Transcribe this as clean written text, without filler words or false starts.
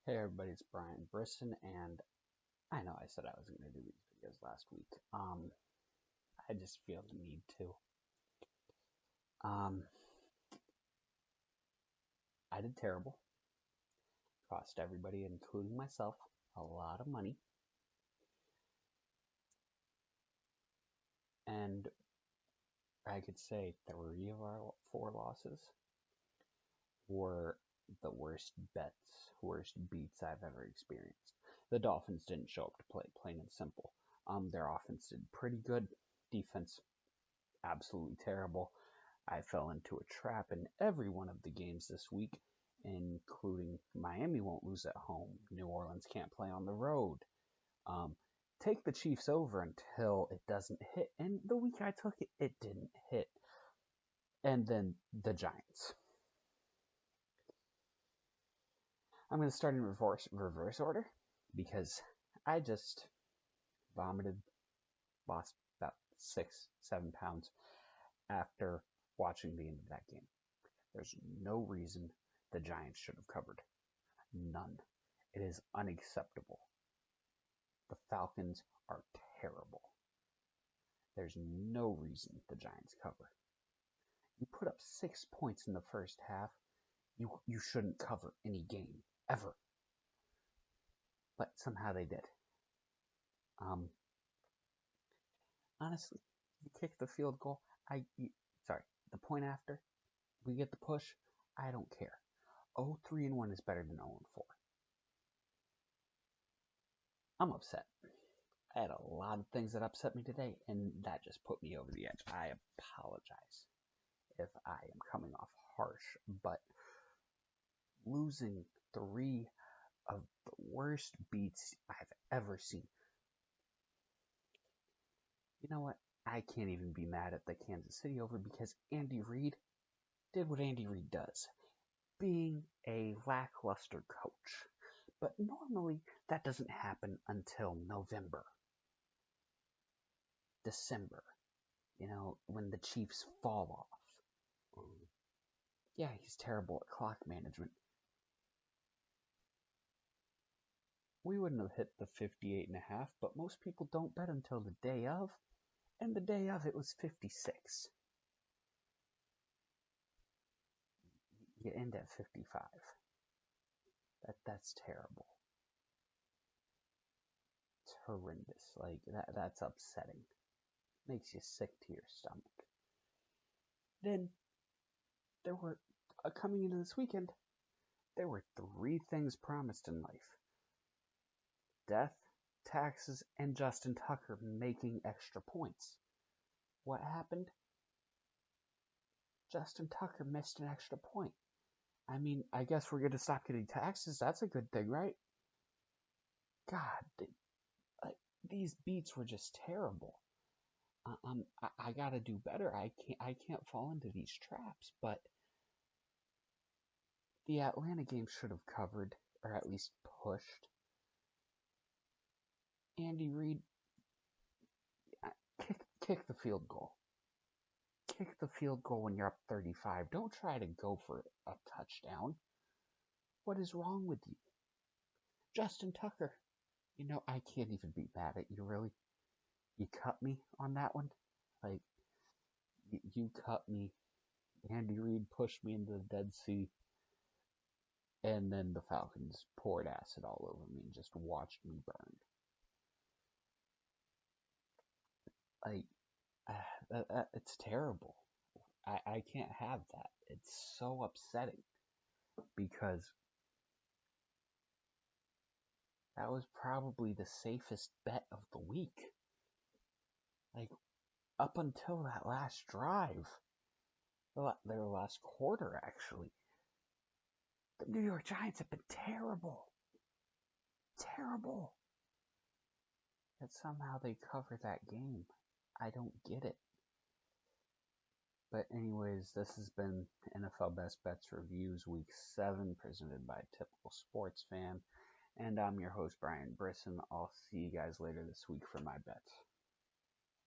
Hey everybody, it's Bryan Brisson, and I know I said I wasn't going to do these videos last week. I just feel the need to. Um, I did terrible. Cost everybody, including myself, a lot of money. And I could say 3 of our 4 losses were the worst bets, worst beats I've ever experienced. The Dolphins didn't show up to play, plain and simple. Their offense did pretty good. Defense, absolutely terrible. I fell into a trap in every one of the games this week, including Miami won't lose at home. New Orleans can't play on the road. Um, take the Chiefs over until it doesn't hit. And the week I took it, it didn't hit. And then the Giants. I'm going to start in reverse order because I just vomited, lost about 6-7 pounds after watching the end of that game. There's no reason the Giants should have covered. None. It is unacceptable. The Falcons are terrible. There's no reason the Giants cover. You put up 6 points in the first half. You shouldn't cover any game, ever. But somehow they did. Honestly, you kick the field goal. The point after, we get the push. I don't care. 0-3-1 is better than 0-4. I'm upset. I had a lot of things that upset me today, and that just put me over the edge. I apologize if I am coming off harsh, but losing 3 of the worst beats I've ever seen. You know what? I can't even be mad at the Kansas City over because Andy Reid did what Andy Reid does, being a lackluster coach. But normally that doesn't happen until November, December, when the Chiefs fall off. Yeah, he's terrible at clock management. We wouldn't have hit the 58.5, but most people don't bet until the day of, and the day of it was 56. You end at 55. That's terrible. It's horrendous. Like that's upsetting. Makes you sick to your stomach. Then there were coming into this weekend, there were 3 things promised in life: death, taxes, and Justin Tucker making extra points. What happened? Justin Tucker missed an extra point. I mean, I guess we're going to stop getting taxes. That's a good thing, right? God, these beats were just terrible. I got to do better. I can't fall into these traps. But the Atlanta game should have covered, or at least pushed. Andy Reid, kick the field goal. Kick the field goal when you're up 35. Don't try to go for a touchdown. What is wrong with you? Justin Tucker, I can't even be mad at you, really. You cut me on that one. Like, you cut me. Andy Reid pushed me into the Dead Sea. And then the Falcons poured acid all over me and just watched me burn. Like, it's terrible. I can't have that. It's so upsetting because that was probably the safest bet of the week. Like, up until that last drive, their last quarter, actually, the New York Giants have been terrible. Terrible. Yet somehow they cover that game. I don't get it. But anyways, this has been NFL Best Bets Reviews Week 7, presented by Typical Sports Fan. And I'm your host, Bryan Brisson. I'll see you guys later this week for my bets.